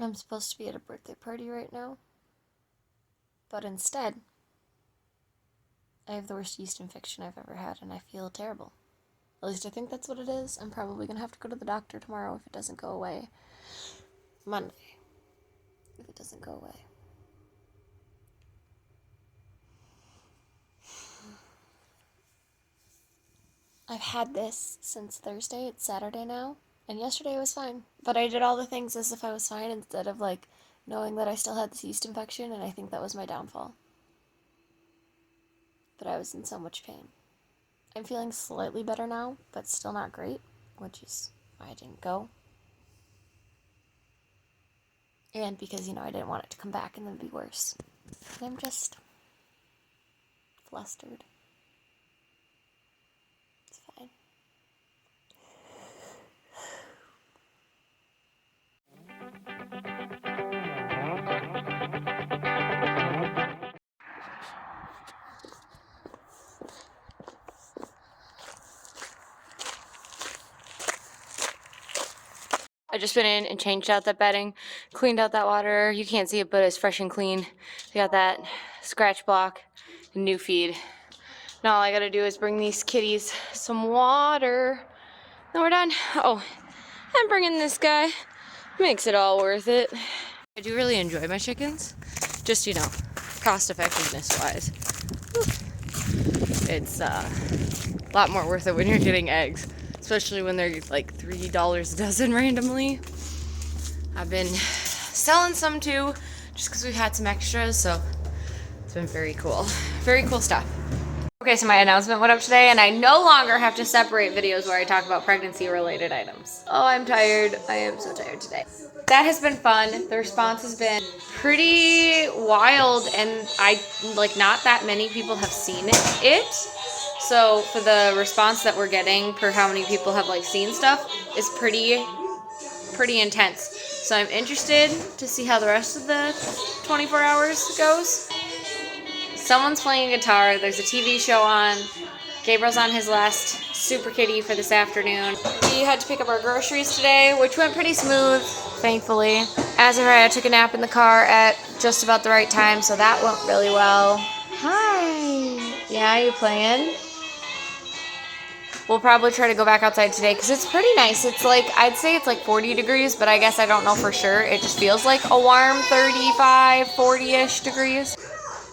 I'm supposed to be at a birthday party right now, but instead, I have the worst yeast infection I've ever had, and I feel terrible. At least I think that's what it is. I'm probably gonna have to go to the doctor tomorrow if it doesn't go away. Monday, if it doesn't go away. I've had this since Thursday. It's Saturday now, and yesterday I was fine. But I did all the things as if I was fine instead of, like, knowing that I still had this yeast infection, and I think that was my downfall. But I was in so much pain. I'm feeling slightly better now, but still not great, which is why I didn't go. And because, I didn't want it to come back and then be worse. And I'm just flustered. It's fine. I just went in and changed out that bedding, cleaned out that water. You can't see it, but it's fresh and clean. We got that scratch block, new feed. Now all I gotta do is bring these kitties some water. Then we're done. Oh, I'm bringing this guy. Makes it all worth it. I do really enjoy my chickens. Just, cost effectiveness wise. It's a lot more worth it when you're getting eggs. Especially when they're like $3 a dozen randomly. I've been selling some too, just because we've had some extras, so it's been very cool. Very cool stuff. Okay, so my announcement went up today, and I no longer have to separate videos where I talk about pregnancy-related items. Oh, I'm tired. I am so tired today. That has been fun. The response has been pretty wild, and not that many people have seen it. So for the response that we're getting per how many people have seen stuff is pretty intense. So I'm interested to see how the rest of the 24 hours goes. Someone's playing a guitar. There's a TV show on. Gabriel's on his last super kitty for this afternoon. We had to pick up our groceries today, which went pretty smooth, thankfully. As of right, I took a nap in the car at just about the right time, so that went really well. Hi. Yeah, you playing? We'll probably try to go back outside today because it's pretty nice. It's I'd say it's 40 degrees, but I guess I don't know for sure. It just feels like a warm 35, 40-ish degrees.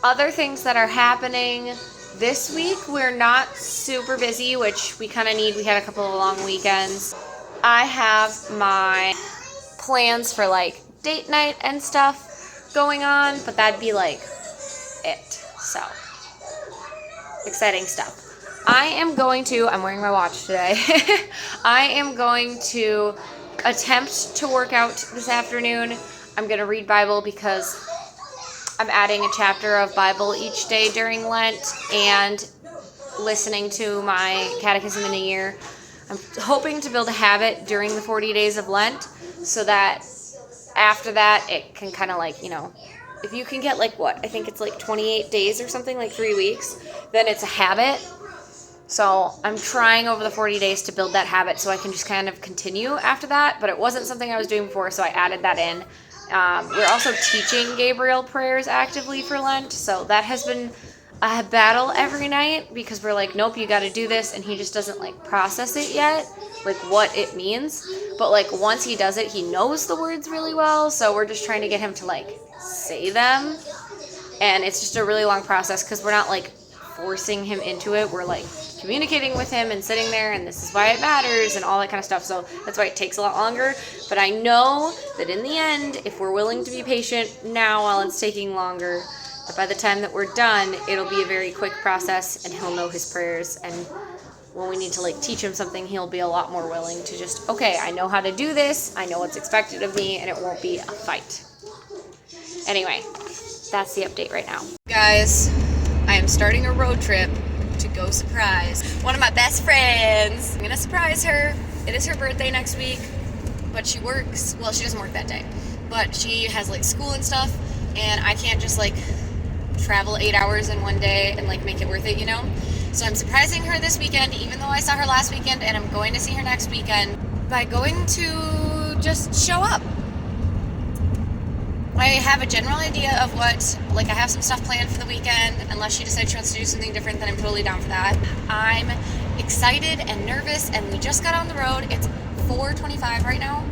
Other things that are happening this week, we're not super busy, which we kind of need. We had a couple of long weekends. I have my plans for date night and stuff going on, but that'd be it. So, exciting stuff. I'm wearing my watch today. I am going to attempt to work out this afternoon. I'm going to read Bible because I'm adding a chapter of Bible each day during Lent and listening to my Catechism in a year. I'm hoping to build a habit during the 40 days of Lent so that after that it can kind of if you can get I think it's 28 days or something, 3 weeks, then it's a habit. So I'm trying over the 40 days to build that habit so I can just kind of continue after that, but it wasn't something I was doing before, so I added that in. We're also teaching Gabriel prayers actively for Lent, so that has been a battle every night because we're nope, you got to do this, and he just doesn't process it yet, what it means. But once he does it, he knows the words really well, so we're just trying to get him to say them, and it's just a really long process because we're not forcing him into it. We're communicating with him and sitting there, and this is why it matters and all that kind of stuff. So that's why it takes a lot longer. But I know that in the end, if we're willing to be patient now while it's taking longer, that by the time that we're done, it'll be a very quick process and he'll know his prayers. And when we need to teach him something, he'll be a lot more willing to just, okay, I know how to do this. I know what's expected of me, and it won't be a fight. Anyway, that's the update right now. Guys, I am starting a road trip to go surprise one of my best friends. I'm gonna surprise her. It is her birthday next week, but she works. Well, she doesn't work that day, but she has school and stuff, and I can't just travel 8 hours in one day and make it worth it, So I'm surprising her this weekend, even though I saw her last weekend, and I'm going to see her next weekend by going to just show up. I have a general idea of what, like, I have some stuff planned for the weekend, unless she decides she wants to do something different, then I'm totally down for that. I'm excited and nervous, and we just got on the road. It's 4:25 right now.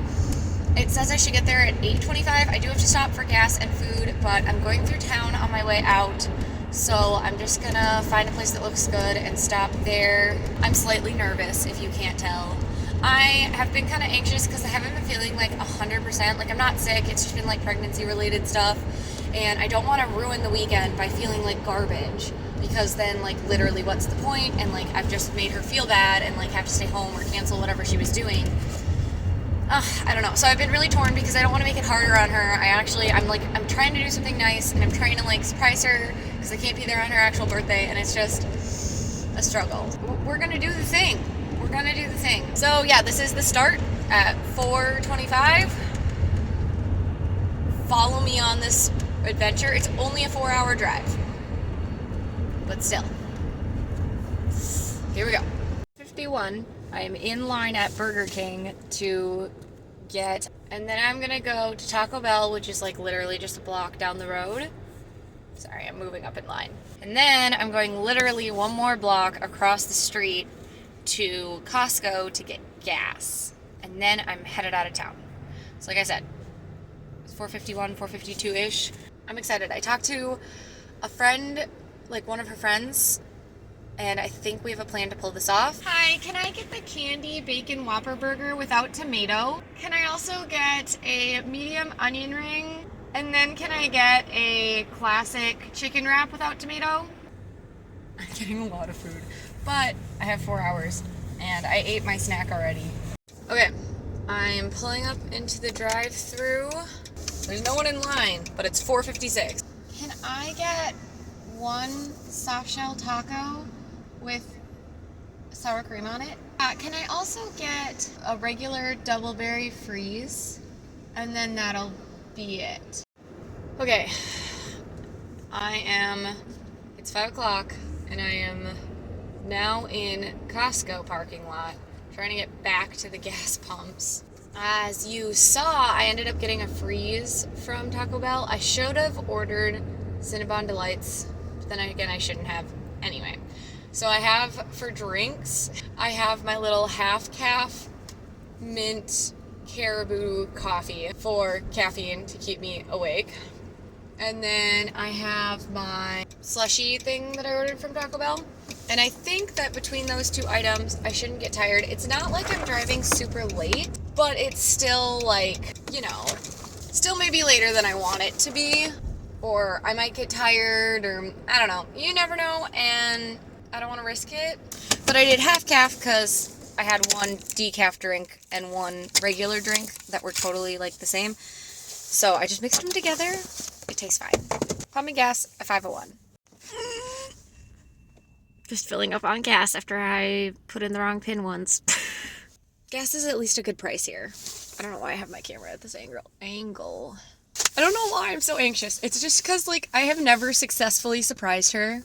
It says I should get there at 8:25. I do have to stop for gas and food, but I'm going through town on my way out, so I'm just gonna find a place that looks good and stop there. I'm slightly nervous, if you can't tell. I have been kind of anxious because I haven't been feeling like 100%. Like, I'm not sick, it's just been like pregnancy related stuff, and I don't want to ruin the weekend by feeling like garbage, because then, like, literally what's the point? And like, I've just made her feel bad and like have to stay home or cancel whatever she was doing. I don't know. So I've been really torn because I don't want to make it harder on her. I'm trying to do something nice, and I'm trying to like surprise her because I can't be there on her actual birthday, and it's just a struggle. We're gonna do the thing. We're gonna do the thing. So yeah, this is the start at 4:25. Follow me on this adventure. It's only a 4-hour drive, but still. Here we go. 51. I'm in line at Burger King to get, and then I'm gonna go to Taco Bell, which is like literally just a block down the road. Sorry, I'm moving up in line. And then I'm going literally one more block across the street to Costco to get gas. And then I'm headed out of town. So like I said, it's 4:51, 4:52-ish. I'm excited. I talked to a friend, like one of her friends, and I think we have a plan to pull this off. Hi, can I get the candy bacon Whopper burger without tomato? Can I also get a medium onion ring? And then can I get a classic chicken wrap without tomato? I'm getting a lot of food, but I have 4 hours and I ate my snack already. Okay, I'm pulling up into the drive-thru. There's no one in line, but it's 4:56. Can I get one soft shell taco with sour cream on it? Can I also get a regular double berry freeze? And then that'll be it. Okay, it's 5 o'clock and I am now in Costco parking lot trying to get back to the gas pumps. As you saw, I ended up getting a freeze from Taco Bell. I should have ordered Cinnabon Delights, but then again, I shouldn't have anyway. So I have, for drinks, I have my little half-calf mint caribou coffee for caffeine to keep me awake. And then I have my slushy thing that I ordered from Taco Bell. And I think that between those two items, I shouldn't get tired. It's not like I'm driving super late, but it's still like, you know, still maybe later than I want it to be. Or I might get tired, or I don't know. You never know, and I don't want to risk it. But I did half calf because I had one decaf drink and one regular drink that were totally like the same. So I just mixed them together. It tastes fine. Pump me gas at 5:01. Just filling up on gas after I put in the wrong pin once. Gas is at least a good price here. I don't know why I have my camera at this angle. I don't know why I'm so anxious. It's just because, like, I have never successfully surprised her.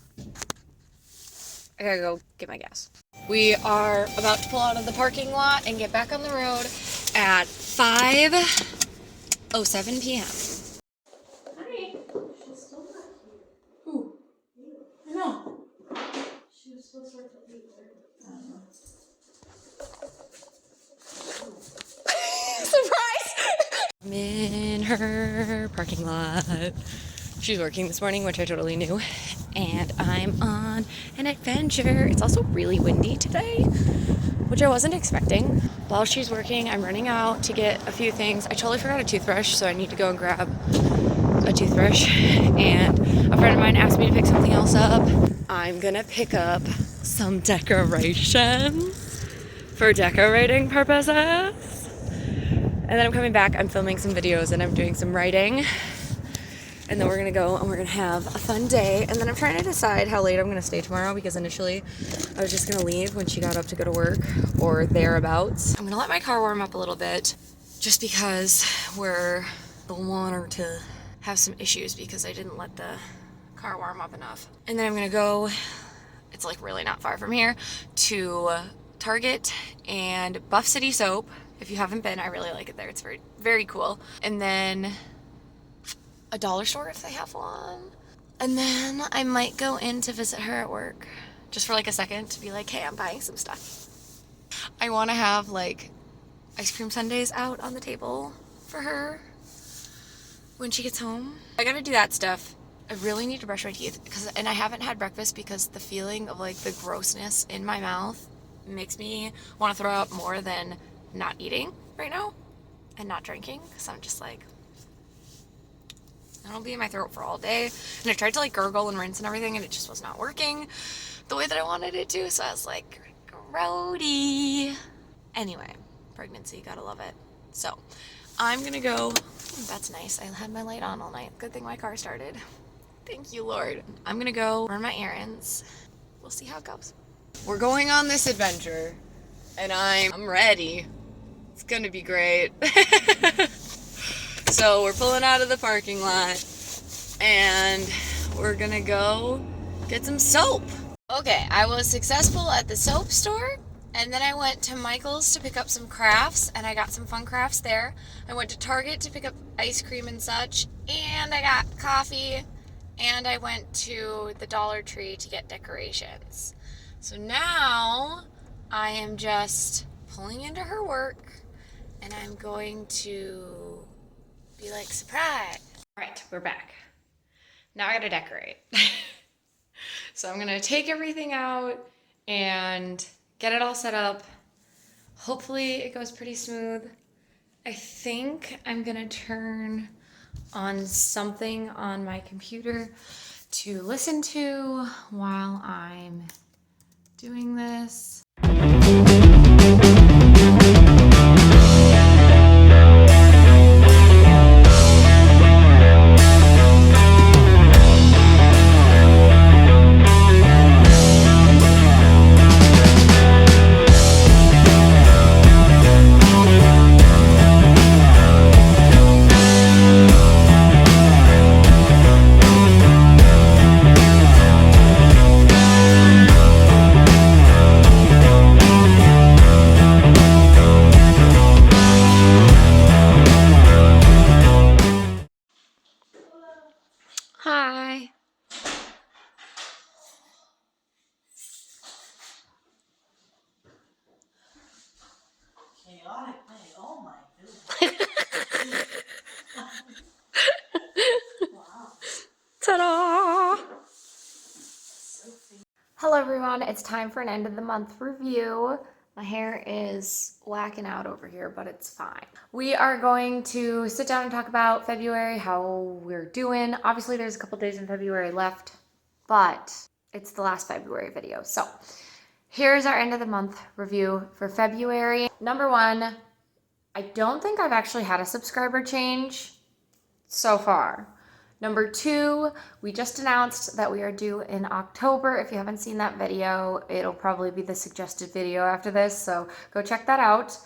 I gotta go get my gas. We are about to pull out of the parking lot and get back on the road at 5:07 p.m. Hi. She's still not here. Who? I know. She was supposed to work till 8:30. I don't know. Surprise! I'm in her parking lot. She's working this morning, which I totally knew. And I'm on an adventure. It's also really windy today, which I wasn't expecting. While she's working, I'm running out to get a few things. I totally forgot a toothbrush, so I need to go and grab a toothbrush. And a friend of mine asked me to pick something else up. I'm gonna pick up some decorations for decorating purposes. And then I'm coming back, I'm filming some videos and I'm doing some writing. And then we're gonna go and we're gonna have a fun day. And then I'm trying to decide how late I'm gonna stay tomorrow, because initially I was just gonna leave when she got up to go to work or thereabouts. I'm gonna let my car warm up a little bit, just because I don't want her to have some issues because I didn't let the car warm up enough. And then I'm gonna go, it's like really not far from here, to Target and Buff City Soap. If you haven't been, I really like it there. It's very, very cool. And then a dollar store if they have one. And then I might go in to visit her at work just for like a second to be like, hey, I'm buying some stuff. I want to have like ice cream sundaes out on the table for her when she gets home. I gotta do that stuff. I really need to brush my teeth and I haven't had breakfast because the feeling of like the grossness in my mouth makes me want to throw up more than not eating right now and not drinking, because I'm just like, it'll be in my throat for all day. And I tried to like gurgle and rinse and everything and it just was not working the way that I wanted it to, so I was like, grody. Anyway, pregnancy, gotta love it. So I'm gonna go. That's nice. I had my light on all night. Good thing my car started. Thank you, Lord. I'm gonna go run my errands. We'll see how it goes. We're going on this adventure and I'm ready. It's gonna be great. So we're pulling out of the parking lot and we're gonna go get some soap. Okay, I was successful at the soap store, and then I went to Michael's to pick up some crafts, and I got some fun crafts there. I went to Target to pick up ice cream and such, and I got coffee, and I went to the Dollar Tree to get decorations. So now I am just pulling into her work, and I'm going to be like, surprise. All right, we're back. Now I gotta decorate. So I'm gonna take everything out and get it all set up. Hopefully it goes pretty smooth. I think I'm gonna turn on something on my computer to listen to while I'm doing this. Hi. Chaotic night. Oh my goodness. Wow. Ta-da! Hello everyone, it's time for an end of the month review. My hair is whacking out over here, but it's fine. We are going to sit down and talk about February, how we're doing. Obviously there's a couple days in February left, but it's the last February video. So here's our end of the month review for February. Number one, I don't think I've actually had a subscriber change so far. Number two, we just announced that we are due in October. If you haven't seen that video, it'll probably be the suggested video after this, so go check that out.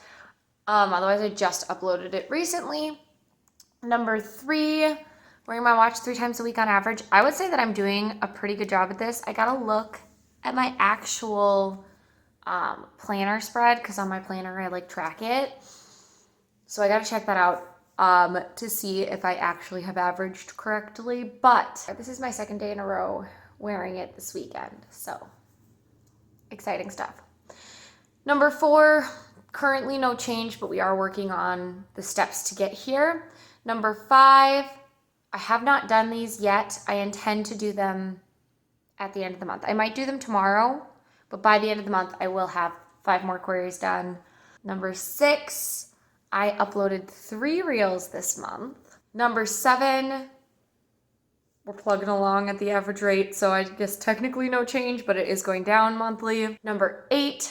Otherwise, I just uploaded it recently. Number three, wearing my watch 3 times a week on average. I would say that I'm doing a pretty good job at this. I gotta look at my actual planner spread, because on my planner I like track it. So I gotta check that out to see if I actually have averaged correctly, but this is my 2nd day in a row wearing it this weekend, so exciting stuff. Number 4, currently no change, but we are working on the steps to get here. Number 5, I have not done these yet. I intend to do them at the end of the month. I might do them tomorrow, but by the end of the month, I will have 5 more queries done. Number 6, I uploaded 3 reels this month. Number 7, we're plugging along at the average rate, so I guess technically no change, but it is going down monthly. Number 8,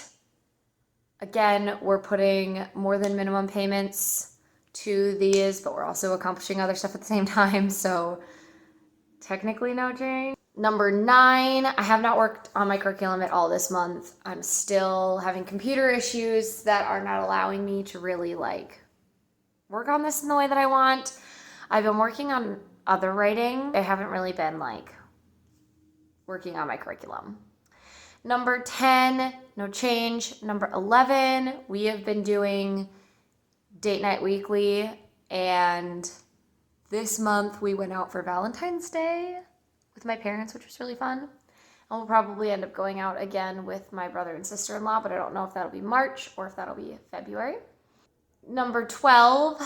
again, we're putting more than minimum payments to these, but we're also accomplishing other stuff at the same time, so technically no change. Number 9, I have not worked on my curriculum at all this month. I'm still having computer issues that are not allowing me to really like work on this in the way that I want. I've been working on other writing. I haven't really been like working on my curriculum. Number 10, no change. Number 11, we have been doing Date Night Weekly and This month we went out for Valentine's Day with my parents, which was really fun. And we'll probably end up going out again with my brother and sister-in-law, but I don't know if that'll be March or if that'll be February. Number 12,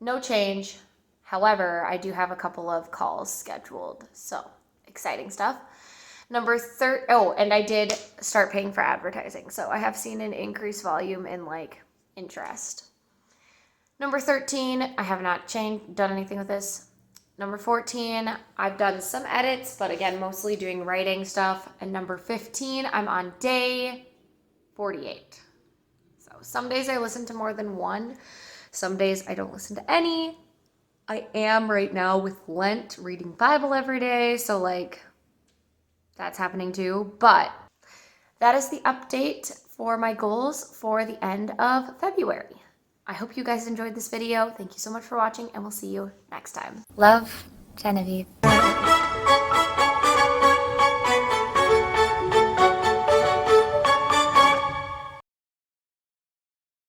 no change. However, I do have a couple of calls scheduled, so exciting stuff. Number 13, oh, and I did start paying for advertising, so I have seen an increased volume in like interest. Number 13, I have not done anything with this. Number 14, I've done some edits, but again, mostly doing writing stuff. And number 15, I'm on day 48. So some days I listen to more than one. Some days I don't listen to any. I am right now with Lent reading Bible every day, so like that's happening too. But that is the update for my goals for the end of February. I hope you guys enjoyed this video. Thank you so much for watching, and we'll see you next time. Love, Genevieve.